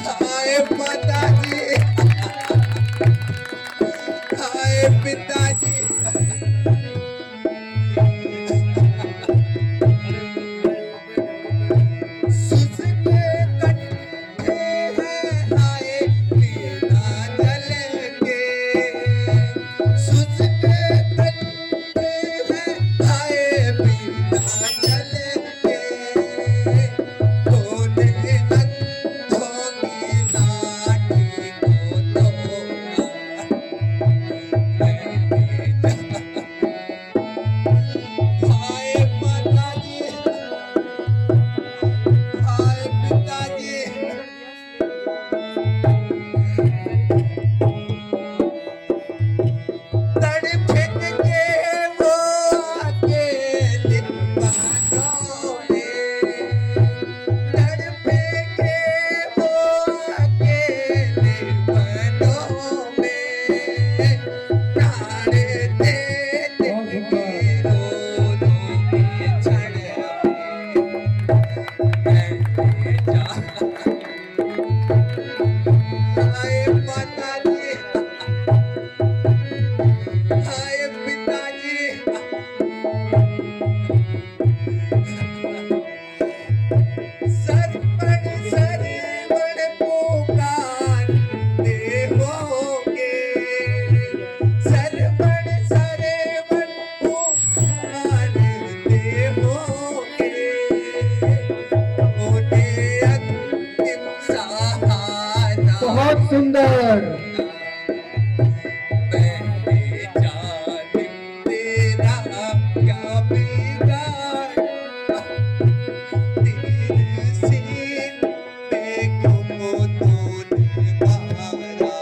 हाय माताजी, हाय पिताजी। सुसके कट्ठे हैं हाय लीला जल के, सुसके कट्ठे हैं हाय पीला जल के। तूने अंधों की लाठी को तोड़ा, हाय माताजी, हाय पिताजी। तड़फेंगे वो अकेले बाहों में, तड़फेंगे वो अकेले बाहों में। प्राण दे देंगे रोनों की छड़ में, मैं हाय माताजी, हाय पिताजी। सरवण सरवण पुकारते होंगे, सरवण सरवण पुकारते होंगे। उन्हें अंतिम सहारा बहुत सुंदर। मैंने जालिम तेरा क्या बिगाड़ा, तीर सीने पे क्यों तूने मारा।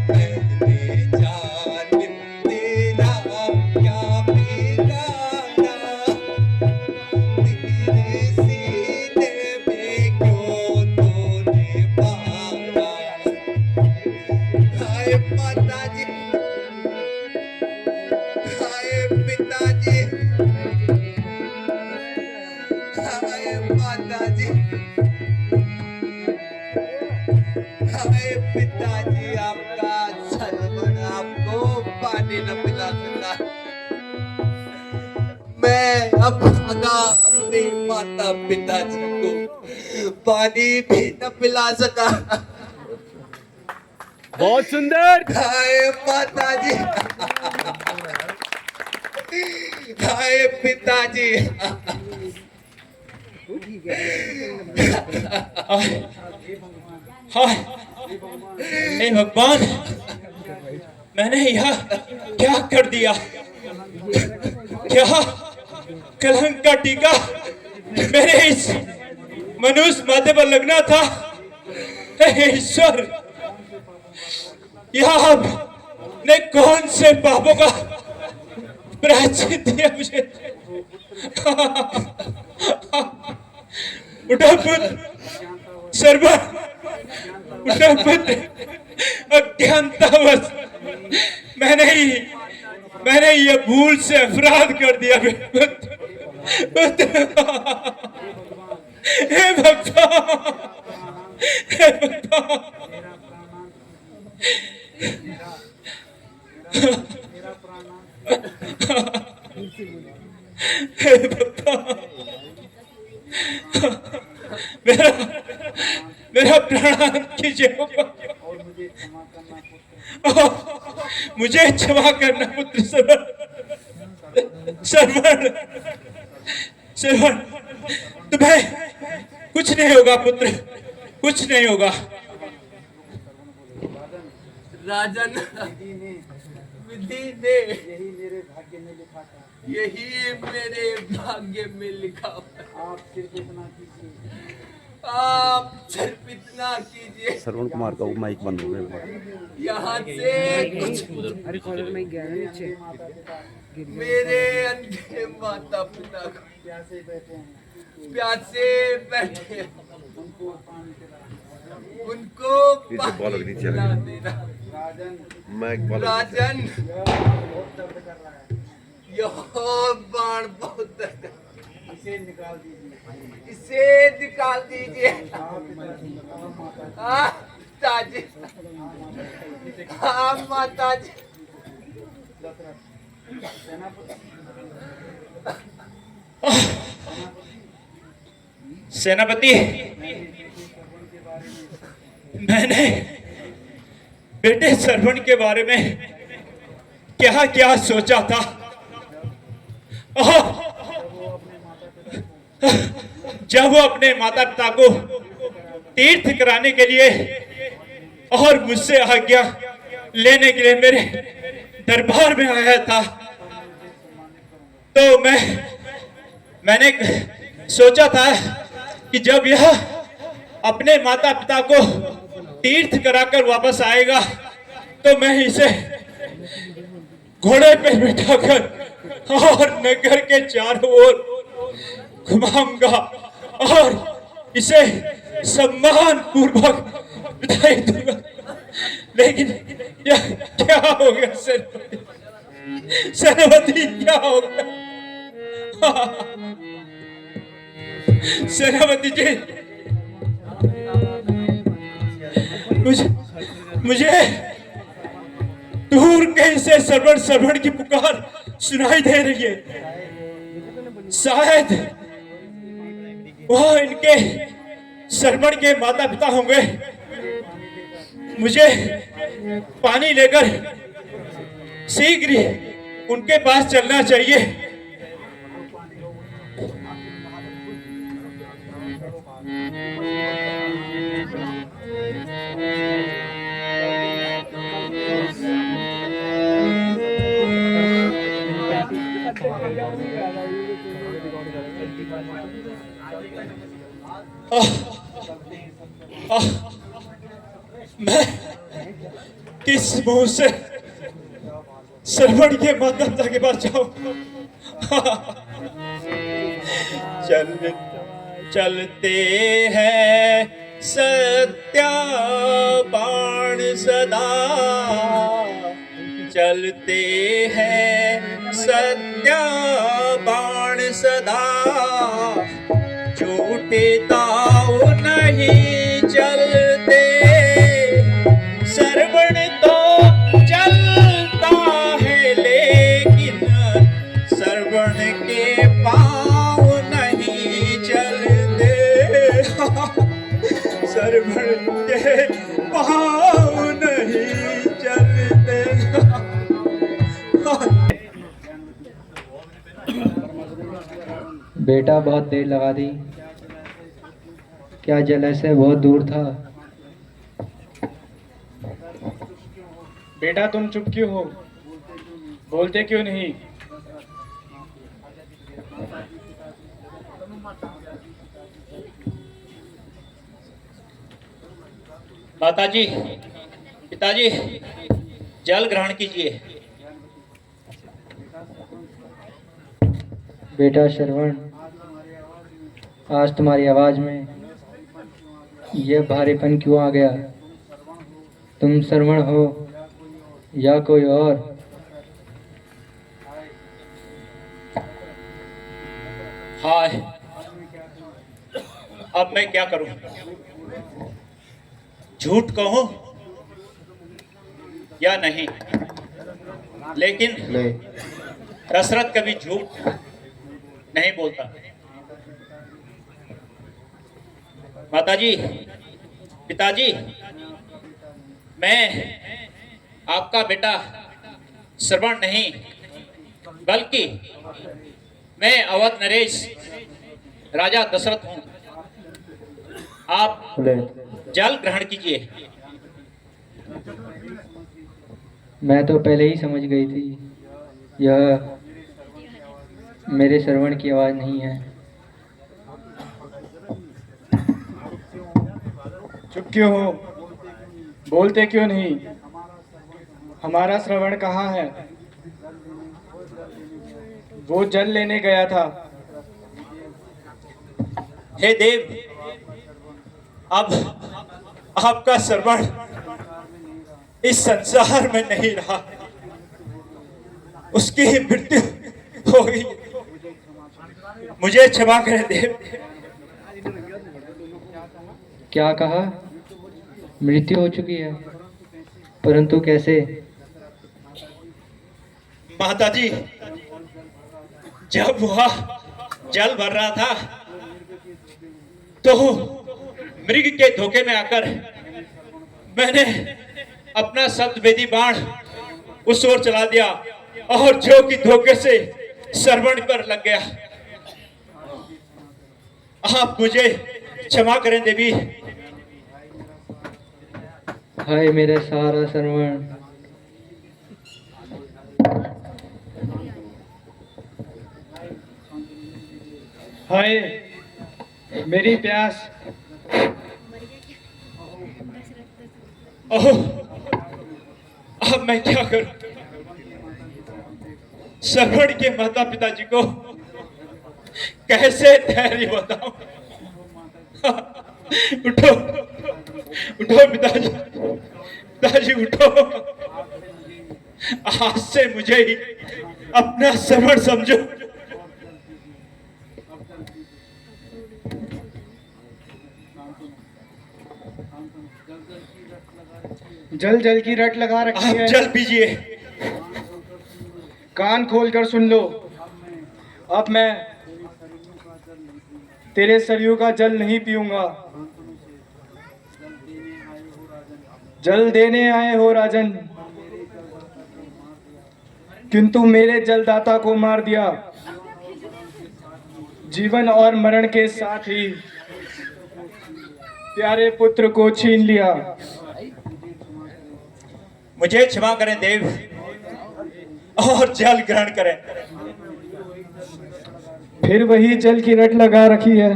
मैंने जालिम तेरा क्या बिगाड़ा, तीर सीने पे क्यों तूने मारा। हाय माताजी, हाय पिताजी, हाय माताजी, हाय पिताजी। आपका सरवण आपको पानी न पिला सका, मैं अब भागा अपने माता पिताजी को पानी भी न पिला सका। बहुत सुंदर। हाय माताजी, हाय पिताजी। हाय हे भगवान, मैंने यह क्या कर दिया? क्या कलंक का टीका मेरे इस मनुष्य माथे पर लगना था? हे ईश्वर, यह आपने कौन से पापों का प्रायश्चित दिया मुझे? उठा पुत्र, सर्वण उठा पुत्र। अज्ञानतावश मैंने ये भूल से अपराध कर दिया पुत्र। हे भगवान, हे भगवान। हे भगवान, मेरा प्रणाम कीजिए। मुझे क्षमा करना पुत्र श्रवण, श्रवण, श्रवण। तुम्हें कुछ नहीं होगा पुत्र, कुछ नहीं होगा। राजन, विधि ने यही मेरे भाग्य में लिखा था, यही मेरे भाग्य में लिखा था। आप सिर्फ इतना कीजिए, आप सिर्फ इतना कीजिए। श्रवण कुमार का माइक बंद हो गया। यहाँ से कुछ मेरे अंधे माता पिता को प्यासे बैठे हैं, उनको पानी पिला देना। राजन, यह बाण बहुत दर्द, इसे निकाल दीजिए। इसे निकाल दीजिए। हाँ ताजी, हाँ माता जी। सेनापति, मैंने बेटे श्रवण के बारे में क्या क्या सोचा था, और जब वो अपने माता पिता को तीर्थ कराने के लिए और मुझसे आज्ञा लेने के लिए मेरे दरबार में आया था, तो मैंने सोचा था कि जब यह अपने माता पिता को तीर्थ कराकर वापस आएगा तो मैं इसे घोड़े पे बिठाकर और नगर के चारों ओर घुमाऊंगा और इसे सम्मान पूर्वक विदाई दूंगा। लेकिन क्या हो गया सेनापति, क्या हो गया? सेनापति जी, मुझे दूर कहीं से श्रवण की पुकार सुनाई दे रही है। शायद वह इनके श्रवण के माता पिता होंगे। मुझे पानी लेकर शीघ्र ही उनके पास चलना चाहिए। मैं किस मुंह से श्रवण के माता पिता के पास जाऊं? चलते हैं सत्या बाण सदा, चलते हैं सत्या बाण सदा, झूठे ताव नहीं चलते, श्रवण तो चलता है लेकिन श्रवण के पाँव नहीं चलते। श्रवण के पाँव नहीं चलते। बेटा बहुत देर लगा दी, क्या जलाशय बहुत दूर था? बेटा तुम चुप क्यों हो, बोलते क्यों नहीं? माताजी, पिताजी, जल ग्रहण कीजिए। बेटा श्रवण, आज तुम्हारी आवाज में यह भारीपन क्यों आ गया? तुम श्रवण हो या कोई और? हाय, अब मैं क्या करूं? झूठ कहूं या नहीं? लेकिन दशरथ कभी झूठ नहीं बोलता। माताजी, पिताजी, मैं आपका बेटा श्रवण नहीं, बल्कि मैं अवध नरेश राजा दशरथ हूं। आप जल ग्रहण कीजिए। मैं तो पहले ही समझ गई थी, यह मेरे श्रवण की आवाज नहीं है। चुप क्यों हो, बोलते क्यों नहीं? हमारा श्रवण कहाँ है? वो जल लेने गया था। हे देव, अब आपका श्रवण इस संसार में नहीं रहा, उसकी मृत्यु हो गई। मुझे क्षमा करें देव। क्या कहा? मृत्यु हो चुकी है, परंतु कैसे? माता जी, जब वह जल भर रहा था तो मृग के धोखे में आकर मैंने अपना शब्दभेदी बाण उस ओर चला दिया और जो कि धोखे से श्रवण पर लग गया। आप मुझे क्षमा करें देवी। हाय मेरे सारा श्रवण, हाय मेरी प्यास। ओह, अब मैं क्या करूं? श्रवण के माता पिता जी को कैसे धैर्य बताऊं? उठो उठो पिताजी, पिताजी उठो। आज से मुझे ही अपना श्रवण समझो। जल जल की रट लगा रखी आप है, जल पीजिए। कान खोल कर सुन लो। अब मैं तेरे सरयू का जल नहीं पीऊंगा। जल देने आए हो राजन, किंतु मेरे जलदाता को मार दिया। जीवन और मरण के साथ ही प्यारे पुत्र को छीन लिया। मुझे क्षमा करें देव और जल ग्रहण करें। फिर वही जल की रट लगा रखी है।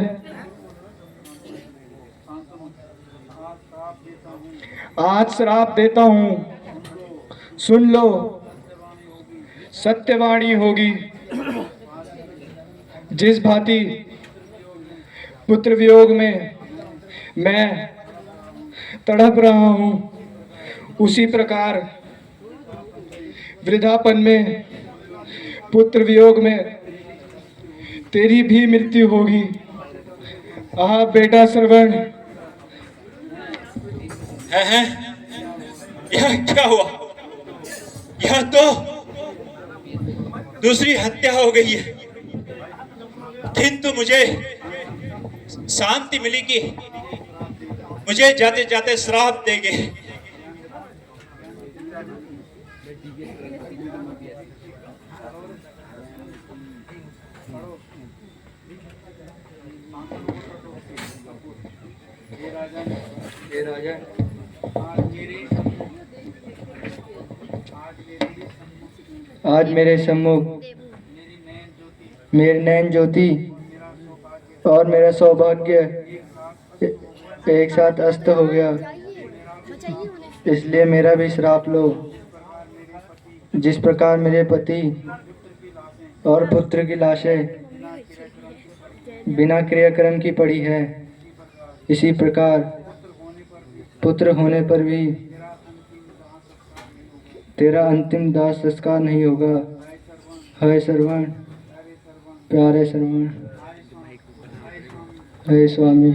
आज श्राप देता हूं, सुन लो। सत्यवाणी होगी। जिस भांति पुत्र वियोग में मैं तड़प रहा हूं, उसी प्रकार वृद्धापन में पुत्र वियोग में तेरी भी मृत्यु होगी। आह बेटा श्रवण। हैं? यह क्या हुआ? यह तो दूसरी हत्या हो गई है, किंतु मुझे शांति मिली कि मुझे जाते जाते श्राप देंगे। हे राजन, आज मेरे सम्मुख मेरी नैन ज्योति और मेरा सौभाग्य एक साथ अस्त हो गया, इसलिए मेरा भी श्राप लो। जिस प्रकार मेरे पति और पुत्र की लाशें बिना क्रियाक्रम की पड़ी है, इसी प्रकार पुत्र होने पर भी तेरा अंतिम दाह संस्कार नहीं होगा। हाय श्रवण, प्यारे श्रवण, हे स्वामी।